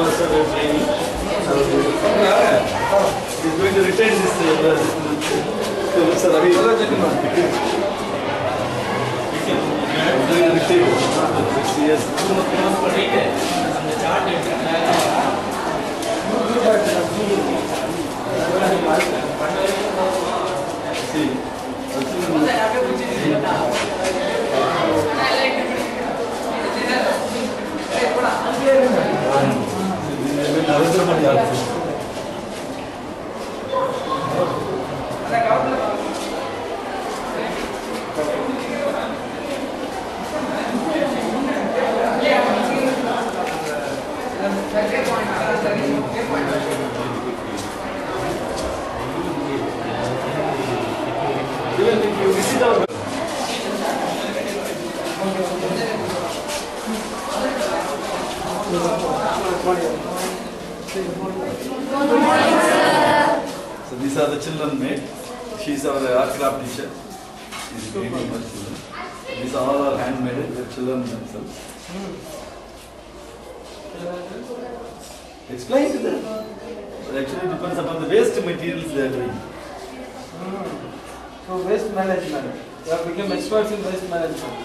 master training. He's going to retain this Mr. Ravi. He's going to retain 6 years. See, so these are the children made. She is our art craft teacher. She is training our children. These are all our handmade. The children themselves. Explain to them. It actually depends upon the waste materials they are doing. So waste management. You have become experts in waste management.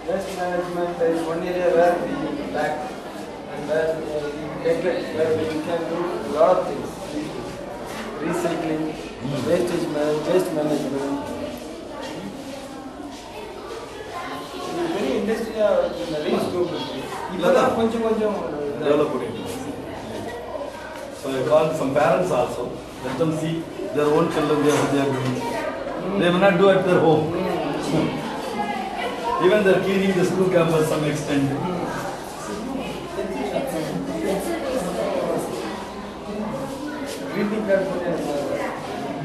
Waste management is one area where we lack and where we neglect, where we can do a lot of things. Recycling, waste management. Very industry reach group. Develop it. So I call some parents also. Let them see their own children they are doing. They may not do at their home. Even they are cleaning the school campus to some extent. Greeting card.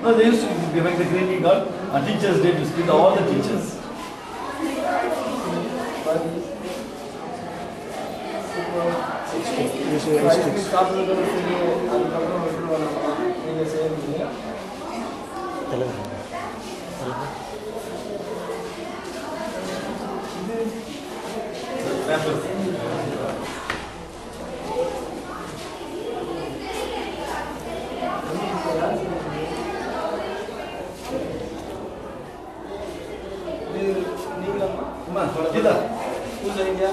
No, they used to give the greeting card on Teachers' Day to speak to all the teachers. Whose idea?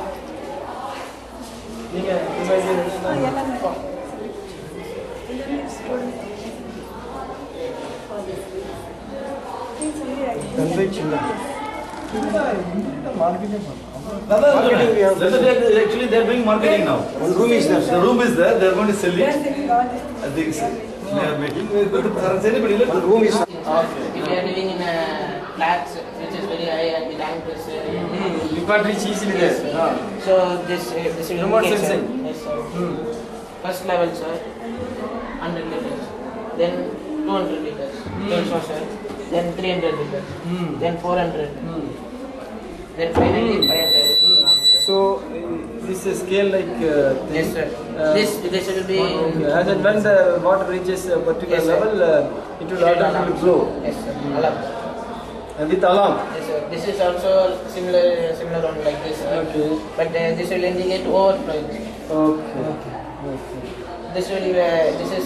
Actually, they are doing marketing now. One room is there. The room is there. They are going to sell it. I think they are making. One room is. If you are living in flats which is very high and the land is you can't reach easily there. so this will Remote indicate, sensing. sir. Yes, sir. First level, sir, 100 liters, then 200 liters, also, sir, then 300 liters, then 400, then finally 500. So this is scale like thing. Yes, sir. This will be As and when the water reaches a particular Yes, sir. level, it will automatically flow. Yes, sir. Alarm. And with alarm. Yes, sir. This is also similar one like this, sir. Okay. But this will indicate overflow. Okay. This is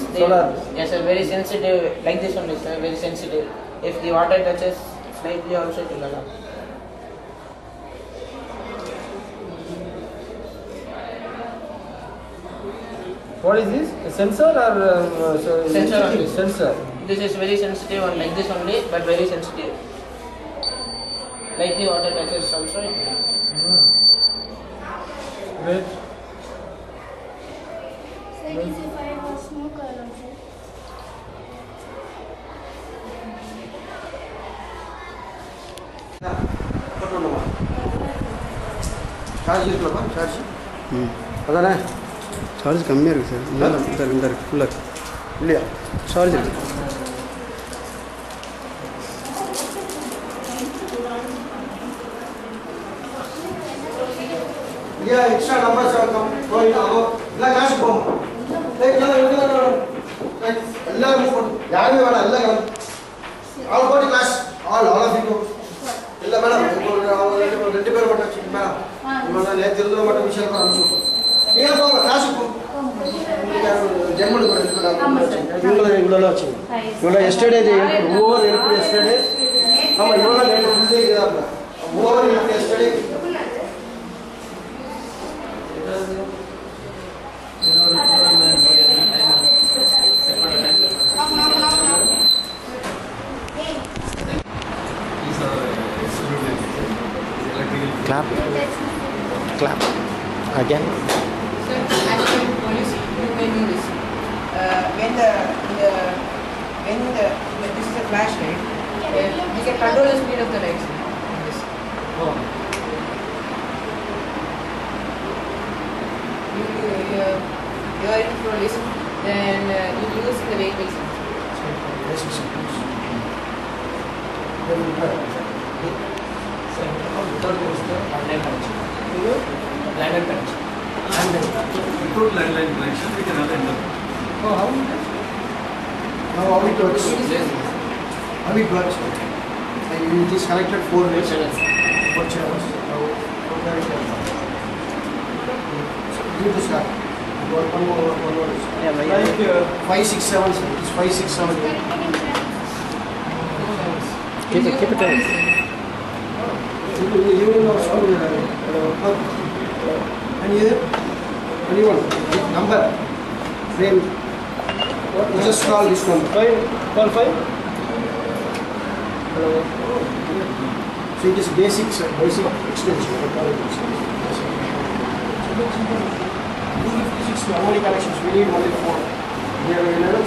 the Solar. Yes, sir. Very sensitive, like this one is very sensitive. If the water touches slightly, also it will alarm. What is this? A sensor or Sensor only. Sensor. This is very sensitive one like this only, but very sensitive. Like the water touches also. Wait. Sir, is if I have smoke alarm, sir? Charge irukla charge. Adana charge கம்மியாக இருக்குது sir இந்த இருக்குது ஃபுல்லாக இல்லையா charge இருக்குது இல்லையா extra numbers இருக்கும் போய் ஆகோ இல்லை கிளாஸ் போகும் எல்லாம் மூவ் பண்ணும் யாருமே வேணாம் எல்லாம் கிளம்பு ஆல் போட்டு கிளாஸ் ஆல் ஆஃப் யூ இல்லை மேடம் ரெண்டு பேர் மட்டும் மேடம் நேற்று இருந்த மட்டும் விஷயம் அனுப்பிச்சு நீங்கள் போங்க கிளாஸுக்கு போங்க ஜெர்மன் கூட இவ்வளோ வச்சுங்க இவ்வளோ எஸ்டர்டே ஓவர் இருக்கு எஸ்டர்டே ஆமாம் இவ்வளோ ஃபுல் டே இதாக ஓவர் இருக்கு yesterday Clap. Clap. Again. So, as a policy, you can do this. When this is a flash light, you can control the speed of the lights. This. You are in police, then you use the vehicles. Landline connection. Without landline connection, we cannot enter. Oh, how? Now how it works? How it works? It is connected 4 ways. 4 channels. How can it happen? You to start. One more. Like 5, 6, 7. It is 5, 6, 7. Keep it tight. You will know school. And here, anyone, number, frame. You just call this number. call 5. Hello. So it is basic extension. Only connections. We need only 4.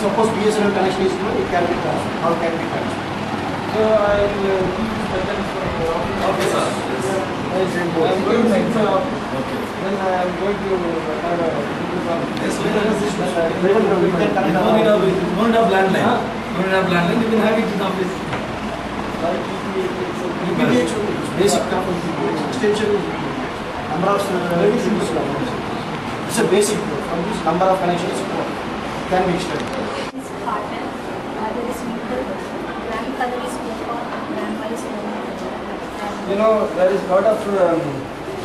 Suppose BSNL connection is no, it can be transferred. How can be transferred? So I will attend from the office. Okay, sir. I am going to make some. Okay. Then I am going to have a Yes, we can don't have landline. Huh? You don't have landline, you can have it in the office. Basic extension. Number of it's a basic. From this number of connections can be extended. His partner, mother is Mittal, grandfather is Gopal, grandmother is Gopal. You know, there is a lot of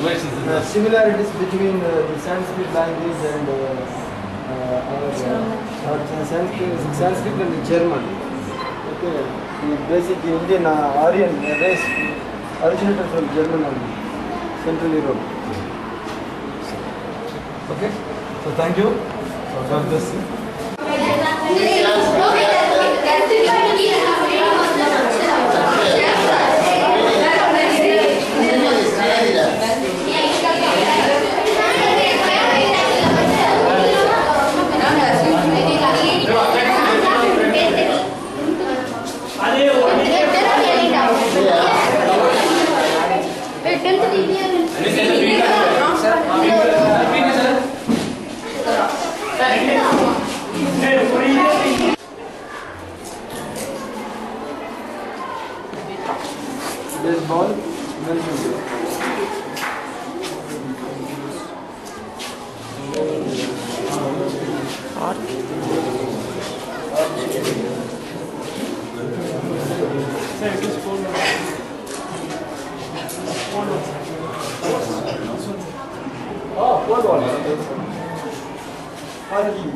Relations in that. similarities between the Sanskrit language and our Sanskrit and the German. Okay, the basic Indian Aryan race originated from German and Central Europe. Okay? So thank you. So God bless you. Baseball, Melbourne. Oh, football. Hockey.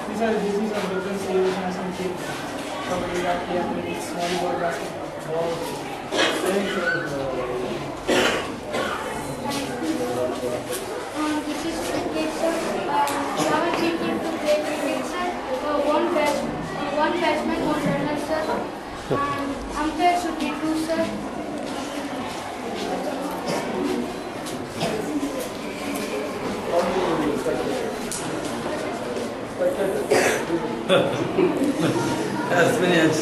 These are diseases of different elevations and shapes. Kabaddi, hockey, athletics, volleyball, basketball, This is cricket, sir. Our people to play cricket, sir. One batsman, one runner, sir. And umpire should be 2, sir. Yes, very much.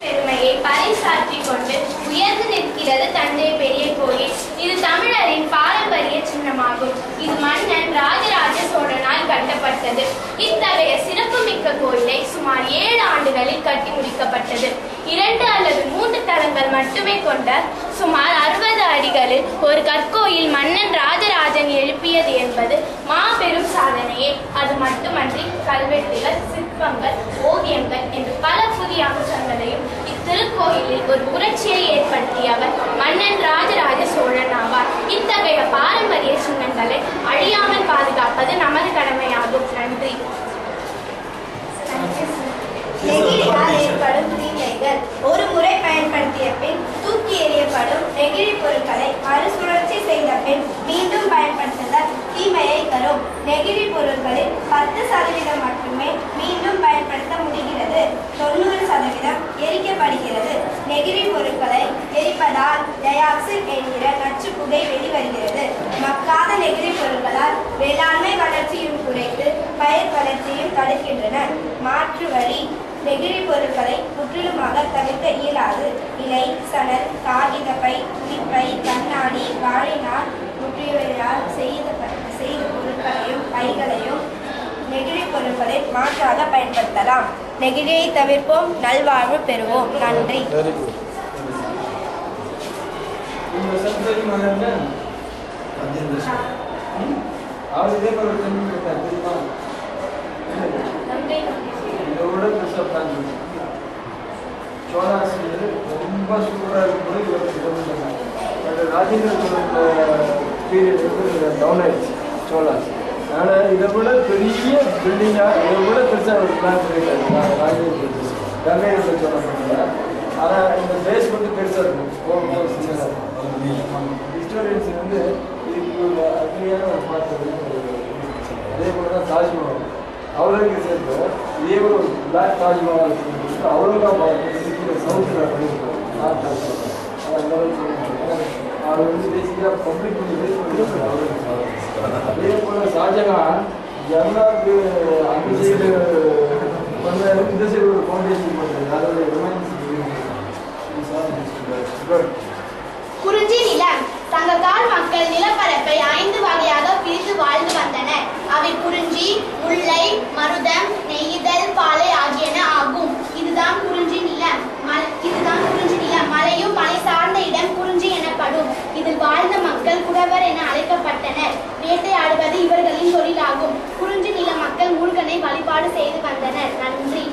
பெருமையை பறைசாற்றிக் கொண்டு உயர்ந்து நிற்கிறது தஞ்சை பெரிய கோயில். இது தமிழரின் பாரம்பரிய சின்னமாகும். ஆகும். இது மன்னன் ராஜராஜ சோழனால் கட்டப்பட்டது. இத்தகைய சிறப்புமிக்க கோயிலை சுமார் 7 ஆண்டுகளில் கட்டி முடிக்கப்பட்டது. 2 அல்லது 3 தளங்கள் மட்டுமே கொண்ட சுமார் 60 அடிகளில் ஒரு கற்கோயில் மன்னன் ராஜராஜன் எழுப்பியது என்பது மாபெரும் சாதனையே. அது மட்டுமன்றி கல்வெட்டுகள், சிற்பங்கள், ஓவியங்கள் என்று பல புதிய அம்சங்களையும் இத்திருக்கோயிலில் ஒரு புரட்சியை ஏற்படுத்தியவர் மன்னன் ராஜராஜ சோழன் ஆவார். இத்தகைய பாரம்பரிய சின்னங்களை அழியாமல் பாதுகாப்பது நமது கடமையாகும். நன்றி. நெகிழியால் ஏற்படும் தீமைகள். ஒரு முறை பயன்படுத்திய பின் தூக்கி எறியப்படும் நெகிழி பொருட்களை மறுசுழற்சி செய்த பின் மீண்டும் பயன்படுத்துதல் தீமையை தரும். நெகிழி பொருட்களில் 10% மட்டுமே மீண்டும் பயன்படுத்த முடிகிறது. 90% எரிக்கப்படுகிறது. நெகிழி பொருட்களை எரிப்பதால் டயாக்சின் என்கிற நச்சு புகை வெளிவருகிறது. மக்காத நெகிழி பொருட்களால் வேளாண்மை வளர்ச்சியும் குறைத்து பயிர் வளர்ச்சியும் தடுக்கின்றன. மாற்று வழி. நெகிழி பொருட்களை முற்றிலுமாக தவிர்க்க இயலாது. இலை, சணல், காகிதப்பை, துணிப்பை, கண்ணாடி, வாழைநாள் முற்றியவைகளால் செய்த பொருட்களையும் பைகளையும் நெகிழி பொருட்களை மாற்றாக பயன்படுத்தலாம். நெகிழியை தவிர்ப்போம், நல்வாழ்வு பெறுவோம். நன்றி. இதோட பெருசாக பிளான் பண்ணி சோழாஸ் ரொம்ப சூப்பராக இருக்கும்போது இவர் பட் ராஜேந்திர சோழன் பீரியட் வந்து டவுன் ஆயிடுச்சு சோழாஸ். அதனால் இதை விட பெரிய பில்டிங்காக இதை விட பெருசாக ஒரு பிளான் பண்ணியிருக்காரு ராஜேந்திர கங்கை சோழன் பண்ணல. ஆனால் இந்த பேஸ் வந்து பெருசாக இருக்கும், சின்னதாக இருக்கும். ஹிஸ்டோரியன்ஸ் வந்து இதுக்கு ஒரு அக்னியான ஒரு பார்த்தது. அதே போல் தான் தாஜ்மஹால் அவ்வளோக்கு சேர்த்து இதே ஒரு பிளாக் தாஜ்மஹால் சொல்லிட்டு அவ்வளோக்கா சவுத்தில் பண்ணியிருக்கோம். நார்த் அந்த அவர் வந்து பேசிக்காக பப்ளிக் பண்ணி பேஸ் பண்ணிட்டு அவ்வளோ. அதே போல் ஷாஜகான் ஜர்னாக்கு அந்த சைடு பண்ண இந்த சைடு ஒரு ஃபவுண்டேஷன் பண்ணுறது. அதோட ரிமைன்ஸ் குறிஞ்சி நிலம். சங்ககால மக்கள் நிலப்பரப்பை 5 வகையாக பிரித்து வாழ்ந்து வந்தனர். அவை குறிஞ்சி, முல்லை, மருதம், நெய்தல், பாலை ஆகியன ஆகும். இதுதான் குறிஞ்சி நிலம். மலையும் மலை சார்ந்த இடம் குறிஞ்சி எனப்படும். இதில் வாழ்ந்த மக்கள் குறவர் என அழைக்கப்பட்டனர். வேட்டையாடுவது இவர்களின் தொழிலாகும். குறிஞ்சி நில மக்கள் முருகனை வழிபாடு செய்து வந்தனர். நன்றி.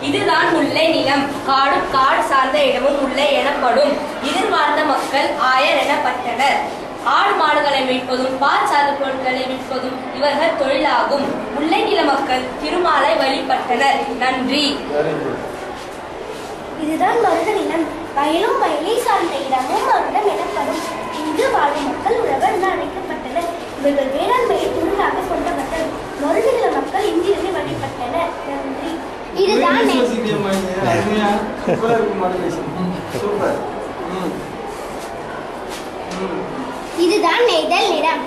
இதுதான் முல்லை நிலம். காடு சார்ந்த இடமும் முல்லை எனப்படும். இதில் வாழ்ந்த மக்கள் ஆயர் எனப்பட்டனர். ஆடு மாடுகளை மீட்பதும் பால் சார்ந்த பொருட்களை விற்பதும் இவர்கள் தொழிலாகும். முல்லை நில மக்கள் திருமாலை வழிபட்டனர். நன்றி. இதுதான் மருத நிலம். வயலும் வயலை சார்ந்த இடமும் மருதம் எனப்படும். இங்கு வாழும் மக்கள் உழவர் என அழைக்கப்பட்டனர். இவர்கள் வேளாண்மையை தொழிலாக கொண்டவர்கள். மருத நில மக்கள் இந்தியரை வழிபட்டனர். நன்றி. இதுதான் இதுதான் நெய்தல் நிலம்.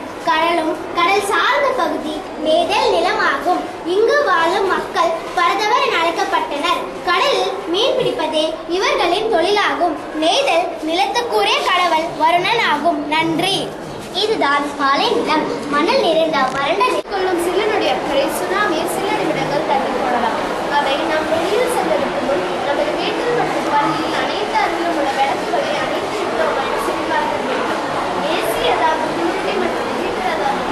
கடல் சார்ந்த பகுதி நெய்தல் நிலமாகும். இங்கு வாழும் மக்கள் பரதவர் என அழைக்கப்பட்டனர். கடலில் மீன் பிடிப்பதே இவர்களின் தொழிலாகும். நெய்தல் நிலத்துக்குரிய கடவுள் வருணன் ஆகும். நன்றி. இதுதான் பாலை நிலம். மணல் நிறைந்த வறண்ட கொள்ளும் சிலனுடைய அக்கறை சுனாமியில் சில நிமிடங்கள் தள்ளி போடலாம். அதை நாம் வெளியில் செல்வதற்கு முன் நமது வீட்டில் மற்றும் பள்ளியில் அனைத்து அருகிலும் உள்ள விளக்குகளை அனைத்து விட்டோம் என சரிபார்க்க வேண்டும். ஏசி அதாவது குளிர்ச்சி மற்றும் ஹீட்டர் அதாவது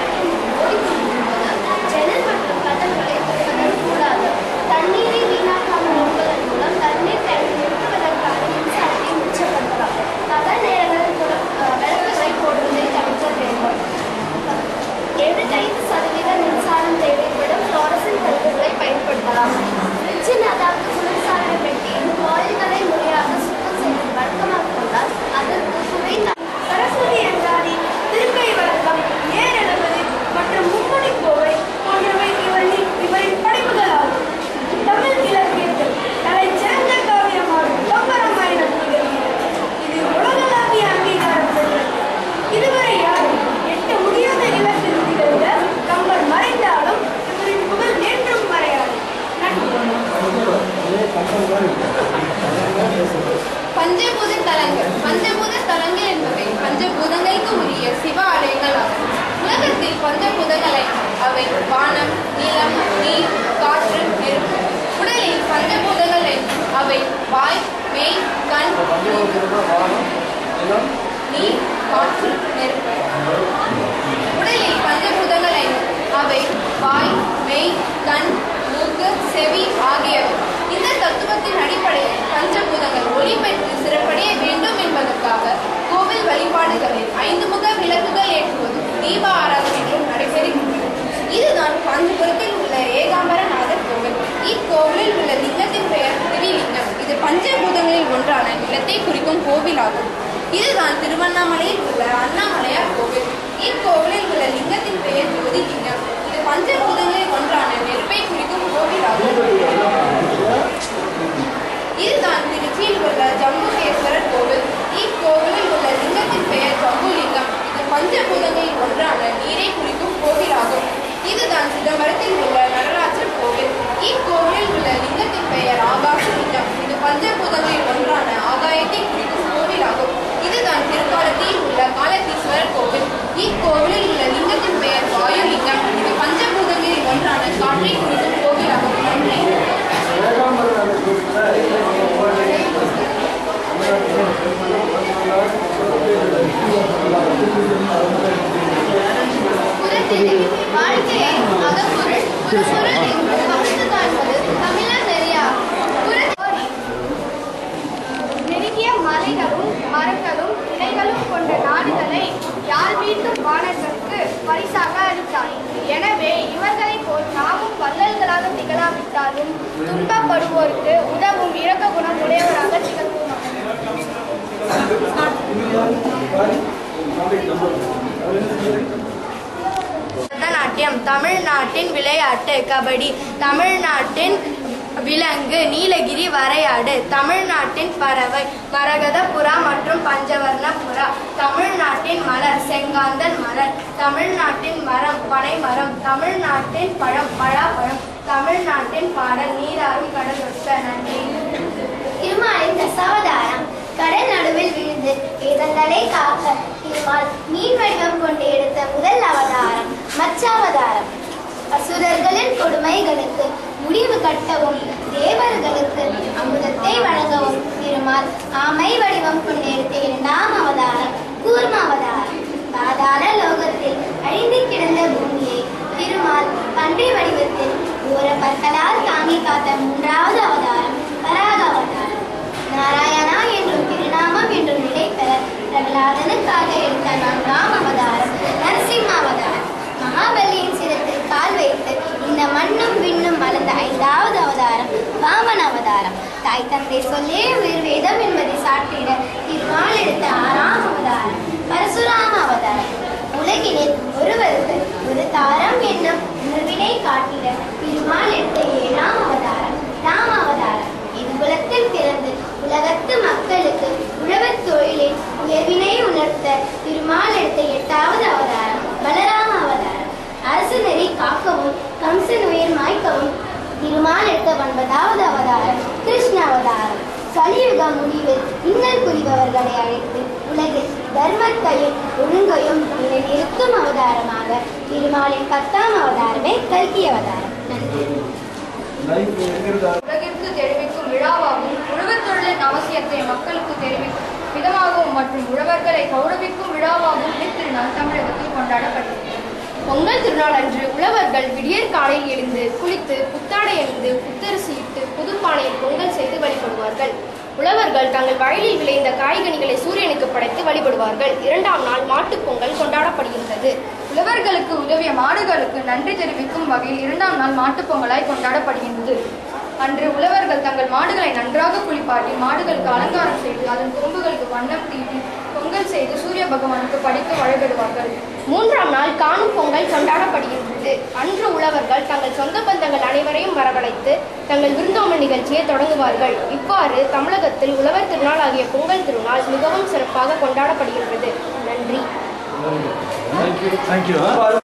ஜன்னல் மற்றும் கதவுகளை திறப்பதன் கூடாது. தண்ணீரை வீணாக்காமல் இருப்பதன் மூலம் தண்ணீர் தேங்கி நிறுத்துவதற்கான மின்சாரத்தை மிச்சப்படுத்தலாம். பகல் நேரங்களில் விளக்குகளை போடுவதை தவிர்க்க வேண்டும். 75% மின்சாரம் தேவைப்படும் ஃப்ளோரசன்ட் பல்பு பஞ்சபூத தலங்கள். பஞ்சபூத தலங்கள் என்பவை பஞ்சபூதங்களுக்கு உரிய சிவ ஆலயங்கள் ஆகும். உலகத்தில் பஞ்சபூதங்கள் அவை வானம், நிலம், நீர், காற்று, நெருப்பு. உடலில் பஞ்சபூதங்கள் அவை வாய், மெய், கண், நீர், காற்று, நெருப்பு. உடலில் பஞ்சபூதங்கள் அவை வாய், மெய், கண், மூக்கு, செவி ஆகியவை. இந்த தத்துவத்தின் அடிப்படையில் பஞ்சபூதங்கள் ஒளி பெற்று சிறப்படைய வேண்டும் என்பதற்காக கோவில் வழிபாடுகளில் 5 முக விளக்குகள் ஏற்றுவதும் தீப ஆராதனை என்றும் நடைபெறுகின்றன. இதுதான் காஞ்சிபுரத்தில் உள்ள ஏகாம்பரநாதர் கோவில். இக்கோவிலில் உள்ள லிங்கத்தின் பெயர் திரிலிங்கம். இது பஞ்சபூதங்களில் ஒன்றான நிலத்தை குறிக்கும் கோவிலாகும். இதுதான் திருவண்ணாமலையில் உள்ள அண்ணாமலையார் கோவில். இக்கோவிலில் உள்ள லிங்கத்தின் பெயர் ஜோதிலிங்கம். இது பஞ்சபூதங்களில் ஒன்றான நெருப்பை குறிக்கும் கோவிலாகும். இதுதான் திருச்சியில் உள்ள ஜம்புகேஸ்வரர் கோவில். இக்கோவிலில் உள்ள லிங்கத்தின் பெயர் ஜம்புலிங்கம். இது பஞ்சபூதங்களில் ஒன்றான நீரை குறிக்கும் கோவிலாகும். இதுதான் சிதம்பரத்தில் உள்ள நடராஜர் கோவில். இக்கோவிலில் உள்ள லிங்கத்தின் பெயர் ஆகாசலிங்கம். இது பஞ்சபூதங்களில் ஒன்றான ஆகாயத்தை குறிக்கும் கோவிலாகும். இதுதான் திருக்காலத்தில் உள்ள காலத்தீஸ்வரர் கோவில். இக்கோவிலில் உள்ள லிங்கத்தின் பெயர் வாயுலிங்கம். இது பஞ்சபூதங்களில் ஒன்றான காற்றை குறிக்கும் கோவிலாகும். நன்றி. வாழ்க்கையை அகப்பொருள் புறப்பொருள் பகுத்து காண்பது தமிழர் நெறியாகும். நெருங்கிய மலைகளும் மரங்களும் இலைகளும் கொண்ட நாடுகளை யாழ் வீட்டும் வானர்களுக்கு பரிசாக அளித்தார். எனவே இவர்களை போல் நாமும் வள்ளல்களாக திகழாவிட்டாலும் துன்பப்படுவோருக்கு உதவும் இரக்க குணம் உடையவராக திகழ்வோம். பரதநாட்டியம் தமிழ்நாட்டின் விளையாட்டு. கபடி தமிழ்நாட்டின் விலங்கு. நீலகிரி வரையாடு தமிழ்நாட்டின் பறவை. மரகத புறா மற்றும் பஞ்சவர்ண புறா. தமிழ்நாட்டின் மலர் செங்காந்தல் மலர். தமிழ்நாட்டின் மரம் பனைமரம். தமிழ்நாட்டின் பழம் பலாப்பழம். தமிழ்நாட்டின் பாடல் நீராறும் கடலொட்ட. நன்றி. திருமாலின் தசாவதாரம். கடல் நடுவில் விழுந்து வேதங்களை காக்க திருமால் மீன் வடிவம் கொண்டு எடுத்த முதல் அவதாரம் மச்சாவதாரம். அசுரர்களின் கொடுமைகளுக்கு முடிவு கட்டவும் தேவர்களுக்கு அமுதத்தை வழங்கவும் திருமால் ஆமை வடிவம் கொண்டு எடுத்த 2ஆம் அவதாரம் கூர்மாவதாரம். பாதாள லோகத்தில் அழிந்து கிடந்த பூமியை திருமால் பன்றி வடிவத்தில் ஓர பற்களால் தாங்கி காத்த 3ஆவது அவதாரம் வராக அவதாரம். நாராயணா என்றும் திருநாமம் என்றும் நிலை பெற பிரகலாதனுக்காக எடுத்த 4ஆம் அவதாரம் நரசிம்மாவதாரம். மகாபலியின் சிரத்தில் கால் வைத்து இந்த மண்ணும் விண்ணும் வளர்ந்த 5ஆவது அவதாரம் வாமன அவதாரம். தாய் தந்தை சொல்லே உயிர் வேதம் என்பதை சாட்டிட திருமால் எடுத்த 6ஆம் அவதாரம் பரசுராம அவதாரம். உலகினில் ஒருவருக்கு ஒரு தாரம் என்னும் உணர்வினை காட்டிட திருமால் எடுத்த 7ஆம் அவதாரம் ராம அவதாரம். குலத்தில் பிறந்து உலகத்து மக்களுக்கு உழவர் தொழிலின் உயர்வினை உணர்த்த திருமால் எடுத்த 8ஆவது அவதாரம் பலராம அவதாரம். அரசு நெறி காக்கவும் கம்சன் உயிர் மாய்க்கவும் திருமால் எடுத்த 9ஆவது அவதாரம் கிருஷ்ண அவதாரம். கலியுக முடிவில் இன்னல் புரிபவர்களை அழைத்து உலகில் தர்மத்தையும் ஒழுங்கையும் நிலைநிறுத்தும் அவதாரமாக திருமாலின் 10ஆம் அவதாரமே கல்கி அவதாரம். உலகிற்கு தெரிவிக்கும் விழாவாகவும் உழவர் தொழிலின் அவசியத்தை மக்களுக்கு தெரிவிக்கும் விதமாகவும் மற்றும் உழவர்களை கௌரவிக்கும் விழாவாகவும் இத்திருநாள் தமிழகத்தில் கொண்டாடப்படுகிறது. பொங்கல் திருநாள் அன்று உழவர்கள் விடியற் காலையில் எழுந்து குளித்து புத்தாடை அணிந்து புத்தரிசியிட்டு புதுப்பானையில் பொங்கல் செய்து வழிபடுவார்கள். உழவர்கள் தங்கள் வயலில் விளைந்த காய்கனிகளை சூரியனுக்கு படைத்து வழிபடுவார்கள். 2ஆம் நாள் மாட்டுப் பொங்கல் கொண்டாடப்படுகின்றது. உழவர்களுக்கு உதவிய மாடுகளுக்கு நன்றி தெரிவிக்கும் வகையில் 2ஆம் நாள் மாட்டுப் பொங்கலாய் கொண்டாடப்படுகின்றது. அன்று உழவர்கள் தங்கள் மாடுகளை நன்றாக குளிப்பாட்டி மாடுகளுக்கு அலங்காரம் செய்து அதன் கொம்புகளுக்கு வண்ணம் தீட்டி பொங்கல் செய்து சூரிய பகவானுக்கு படைத்து வழிபடுவார்கள். 3ஆம் நாள் காணும் பொங்கல் கொண்டாடப்படுகின்றது. அன்று உழவர்கள் தங்கள் சொந்த பந்தங்கள் அனைவரையும் வரவழைத்து தங்கள் விருந்தோம்பல் நிகழ்ச்சியை தொடங்குவார்கள். இவ்வாறு தமிழகத்தில் உழவர் திருநாள் ஆகிய பொங்கல் திருநாள் மிகவும் சிறப்பாக கொண்டாடப்படுகின்றது. நன்றி. Thank you.